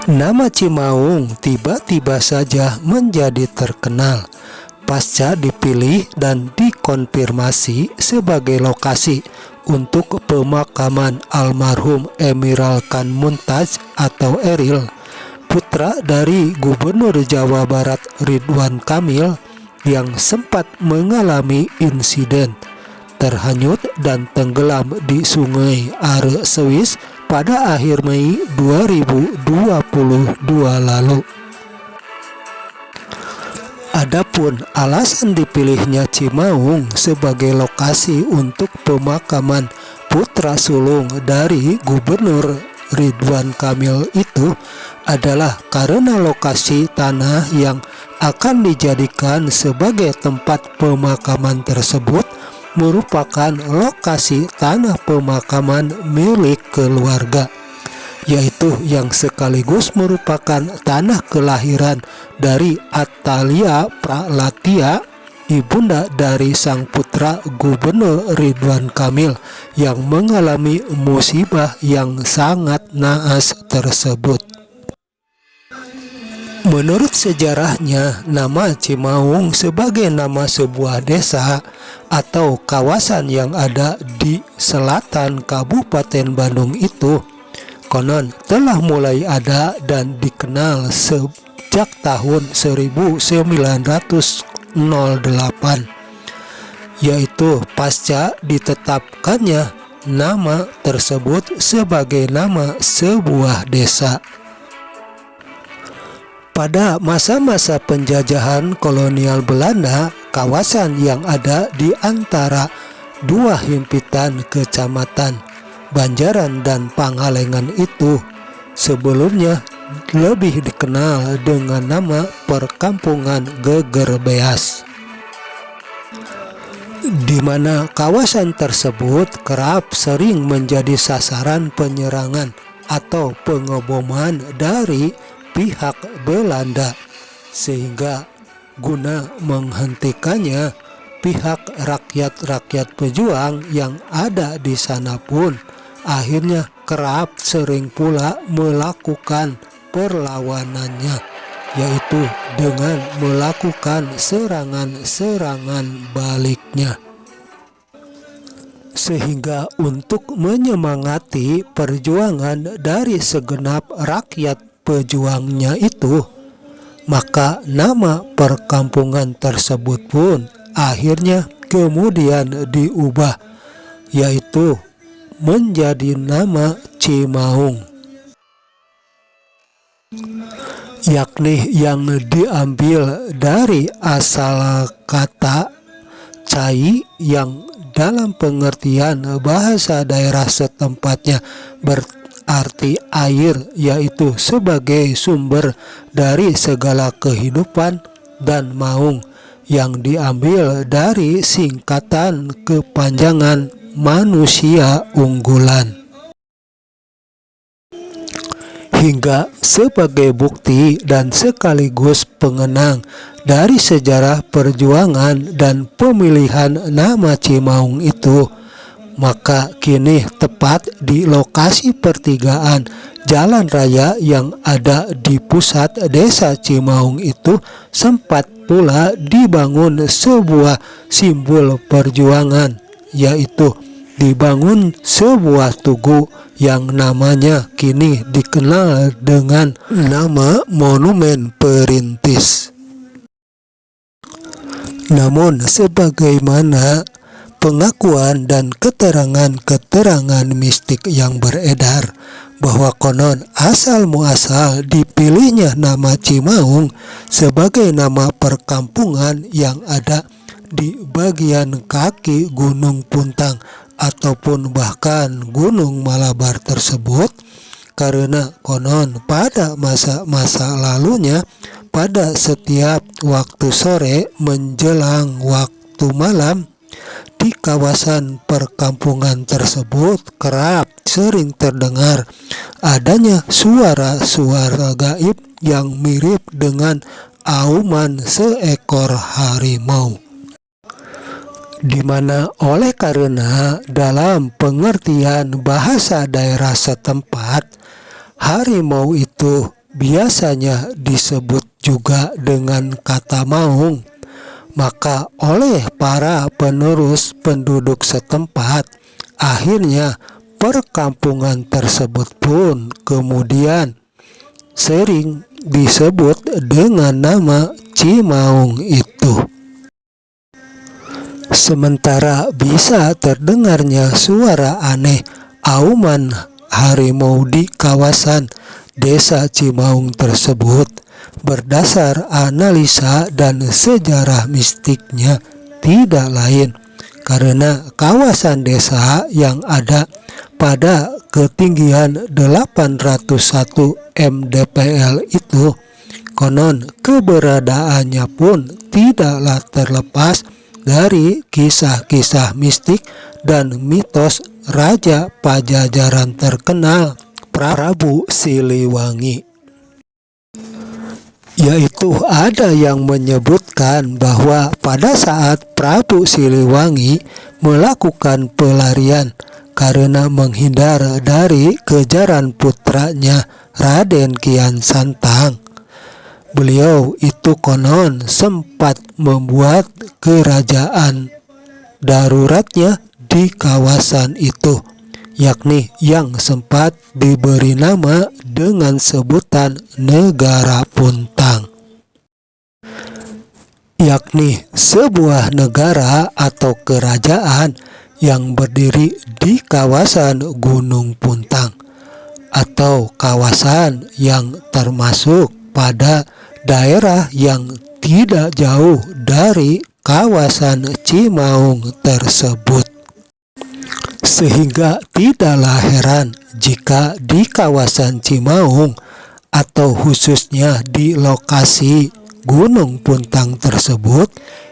Nama Cimaung tiba-tiba saja menjadi terkenal pasca dipilih dan dikonfirmasi sebagai lokasi untuk pemakaman almarhum Emiril Kan Mumtaz atau Eril, putra dari Gubernur Jawa Barat Ridwan Kamil yang sempat mengalami insiden terhanyut dan tenggelam di Sungai Are Swiss pada akhir Mei 2022 lalu. Adapun alasan dipilihnya Cimaung sebagai lokasi untuk pemakaman putra sulung dari Gubernur Ridwan Kamil itu adalah karena lokasi tanah yang akan dijadikan sebagai tempat pemakaman tersebut merupakan lokasi tanah pemakaman milik keluarga, yaitu yang sekaligus merupakan tanah kelahiran dari Atalia Pralatia, ibunda dari sang putra Gubernur Ridwan Kamil yang mengalami musibah yang sangat naas tersebut. Menurut sejarahnya, nama Cimaung sebagai nama sebuah desa atau kawasan yang ada di selatan Kabupaten Bandung itu konon telah mulai ada dan dikenal sejak tahun 1908, yaitu pasca ditetapkannya nama tersebut sebagai nama sebuah desa. Pada masa-masa penjajahan kolonial Belanda, kawasan yang ada di antara dua himpitan kecamatan Banjaran dan Pangalengan itu sebelumnya lebih dikenal dengan nama Perkampungan Geger Beas, di mana kawasan tersebut kerap sering menjadi sasaran penyerangan atau pengeboman dari pihak Belanda, sehingga guna menghentikannya, pihak rakyat-rakyat pejuang yang ada di sana pun akhirnya kerap sering pula melakukan perlawanannya, yaitu dengan melakukan serangan-serangan baliknya. Sehingga untuk menyemangati perjuangan dari segenap rakyat pejuangnya itu, maka nama perkampungan tersebut pun akhirnya kemudian diubah, yaitu menjadi nama Cimaung, yakni yang diambil dari asal kata cai yang dalam pengertian bahasa daerah setempatnya berarti air, yaitu sebagai sumber dari segala kehidupan, dan maung yang diambil dari singkatan kepanjangan manusia unggulan. Hingga sebagai bukti dan sekaligus pengenang dari sejarah perjuangan dan pemilihan nama Cimaung itu, maka kini tepat di lokasi pertigaan jalan raya yang ada di pusat desa Cimaung itu sempat pula dibangun sebuah simbol perjuangan, yaitu dibangun sebuah tugu yang namanya kini dikenal dengan nama Monumen Perintis. Namun sebagaimana pengakuan dan keterangan-keterangan mistik yang beredar bahwa konon asal muasal dipilihnya nama Cimaung sebagai nama perkampungan yang ada di bagian kaki Gunung Puntang ataupun bahkan Gunung Malabar tersebut, karena konon pada masa-masa lalunya pada setiap waktu sore menjelang waktu malam di kawasan perkampungan tersebut kerap sering terdengar adanya suara-suara gaib yang mirip dengan auman seekor harimau, di mana oleh karena dalam pengertian bahasa daerah setempat, harimau itu biasanya disebut juga dengan kata Maung. Maka oleh para penerus penduduk setempat, akhirnya perkampungan tersebut pun kemudian sering disebut dengan nama Cimaung itu. Sementara bisa terdengarnya suara aneh auman harimau di kawasan desa Cimaung tersebut, berdasar analisa dan sejarah mistiknya tidak lain karena kawasan desa yang ada pada ketinggian 801 mdpl itu konon keberadaannya pun tidaklah terlepas dari kisah-kisah mistik dan mitos Raja Pajajaran terkenal Prabu Siliwangi. Yaitu ada yang menyebutkan bahwa pada saat Prabu Siliwangi melakukan pelarian karena menghindar dari kejaran putranya Raden Kian Santang, beliau itu konon sempat membuat kerajaan daruratnya di kawasan itu, yakni yang sempat diberi nama dengan sebutan Negara Puntang, yakni sebuah negara atau kerajaan yang berdiri di kawasan Gunung Puntang atau kawasan yang termasuk pada daerah yang tidak jauh dari kawasan Cimaung tersebut. Sehingga tidaklah heran jika di kawasan Cimaung atau khususnya di lokasi Gunung Puntang tersebut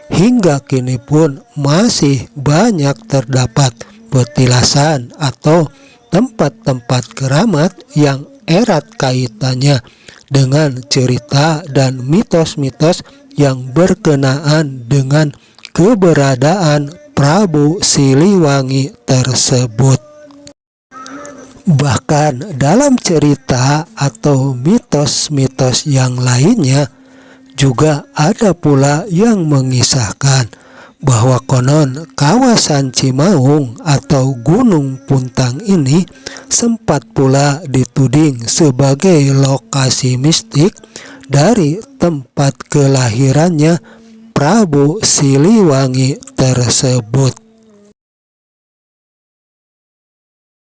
hingga kini pun masih banyak terdapat petilasan atau tempat-tempat keramat yang erat kaitannya dengan cerita dan mitos-mitos yang berkenaan dengan keberadaan Prabu Siliwangi tersebut. Bahkan dalam cerita atau mitos-mitos yang lainnya juga ada pula yang mengisahkan bahwa konon kawasan Cimaung atau Gunung Puntang ini sempat pula dituding sebagai lokasi mistik dari tempat kelahirannya Prabu Siliwangi tersebut.